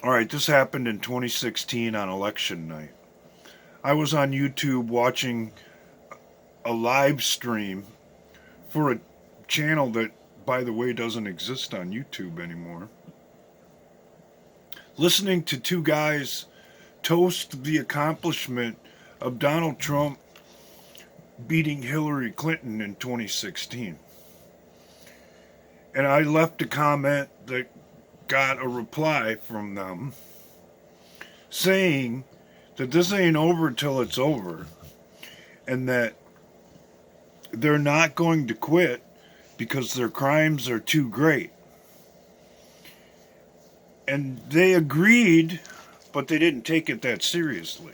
All right, this happened in 2016 on election night. I was on YouTube watching a live stream for a channel that, by the way, doesn't exist on YouTube anymore. Listening to two guys toast the accomplishment of Donald Trump beating Hillary Clinton in 2016. And I left a comment that got a reply from them saying that this ain't over till it's over and that they're not going to quit because their crimes are too great. And they agreed, but they didn't take it that seriously.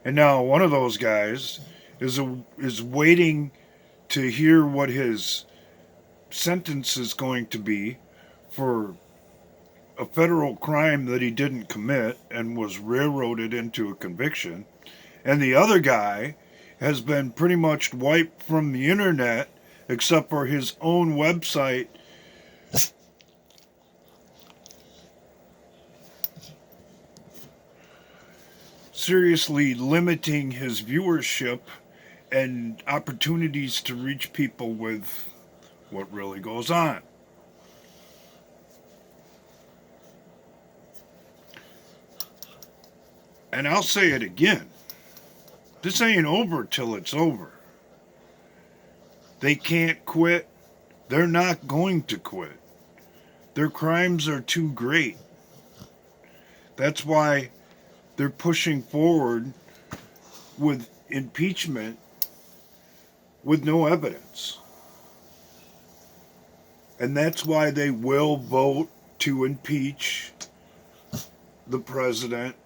And now one of those guys is waiting to hear what his sentence is going to be for a federal crime that he didn't commit and was railroaded into a conviction. And the other guy has been pretty much wiped from the internet except for his own website seriously limiting his viewership and opportunities to reach people with what really goes on. And I'll say it again. This ain't over till it's over. They can't quit. They're not going to quit. Their crimes are too great. That's why they're pushing forward with impeachment with no evidence. And that's why they will vote to impeach the president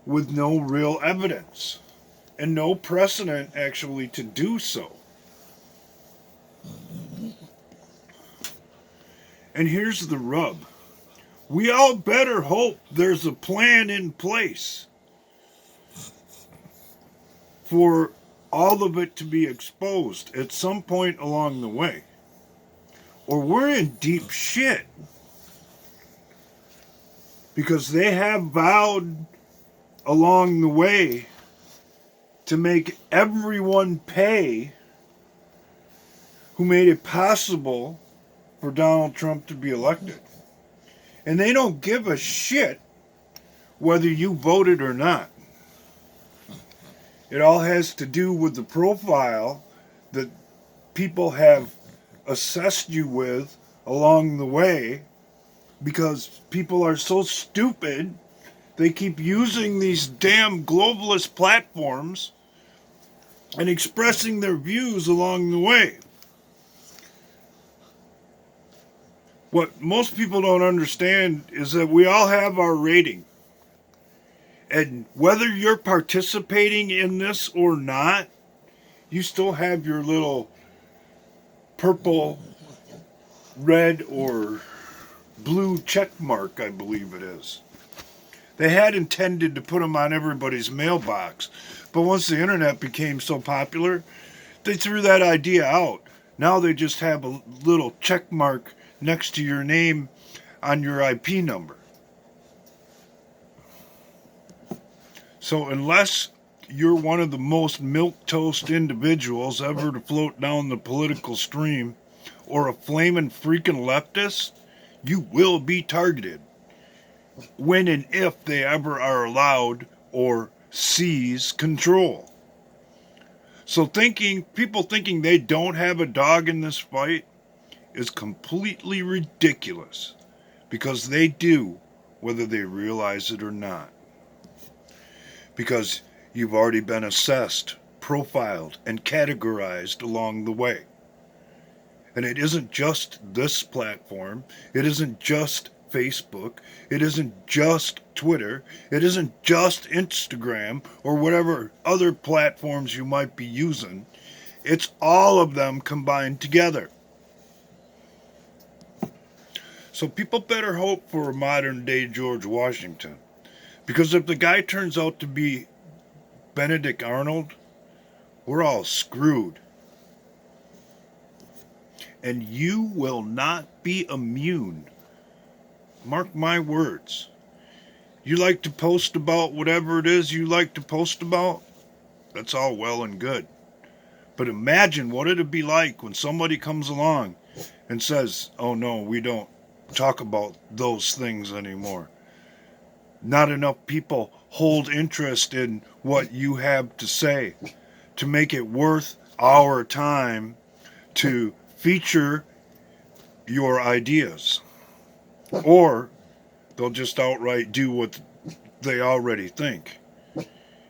with no real evidence and no precedent actually to do so. And here's the rub. We all better hope there's a plan in place for all of it to be exposed at some point along the way. Or we're in deep shit. Because they have vowed along the way to make everyone pay who made it possible for Donald Trump to be elected. And they don't give a shit whether you voted or not. It all has to do with the profile that people have assessed you with along the way, because people are so stupid they keep using these damn globalist platforms and expressing their views along the way. What most people don't understand is that we all have our rating. And whether you're participating in this or not, you still have your little purple, red, or blue check mark, I believe it is. They had intended to put them on everybody's mailbox, but once the internet became so popular, they threw that idea out. Now they just have a little check mark next to your name on your IP number. So unless you're one of the most milquetoast individuals ever to float down the political stream, or a flaming freaking leftist, you will be targeted when and if they ever are allowed or seize control. So people thinking they don't have a dog in this fight is completely ridiculous, because they do, whether they realize it or not. Because you've already been assessed, profiled, and categorized along the way. And it isn't just this platform, it isn't just Facebook, it isn't just Twitter, it isn't just Instagram or whatever other platforms you might be using. It's all of them combined together. So people better hope for a modern day George Washington. Because if the guy turns out to be Benedict Arnold, we're all screwed. And you will not be immune. Mark my words. You like to post about whatever it is you like to post about? That's all well and good. But imagine what it'd be like when somebody comes along and says, oh no, we don't talk about those things anymore. Not enough people hold interest in what you have to say to make it worth our time to feature your ideas. Or they'll just outright do what they already think.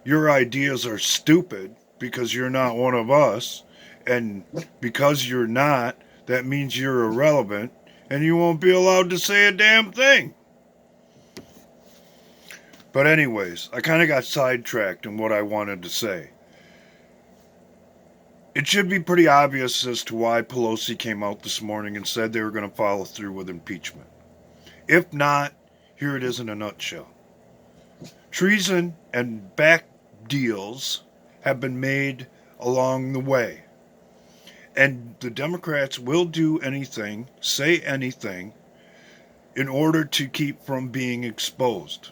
Your ideas are stupid because you're not one of us, and because you're not, that means you're irrelevant, and you won't be allowed to say a damn thing. But anyways, I kind of got sidetracked in what I wanted to say. It should be pretty obvious as to why Pelosi came out this morning and said they were going to follow through with impeachment. If not, here it is in a nutshell. Treason and back deals have been made along the way. And the Democrats will do anything, say anything, in order to keep from being exposed.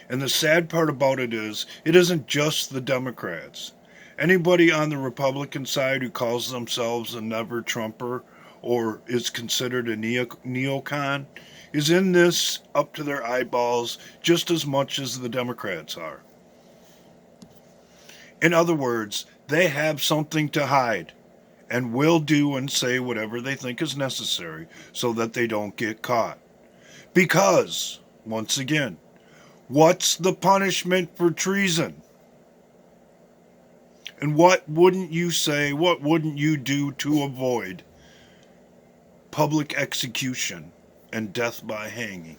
And the sad part about it is, it isn't just the Democrats. Anybody on the Republican side who calls themselves a never-Trumper or is considered a neocon is in this up to their eyeballs just as much as the Democrats are. In other words, they have something to hide and will do and say whatever they think is necessary so that they don't get caught. Because, once again, what's the punishment for treason? And what wouldn't you say, what wouldn't you do to avoid public execution and death by hanging?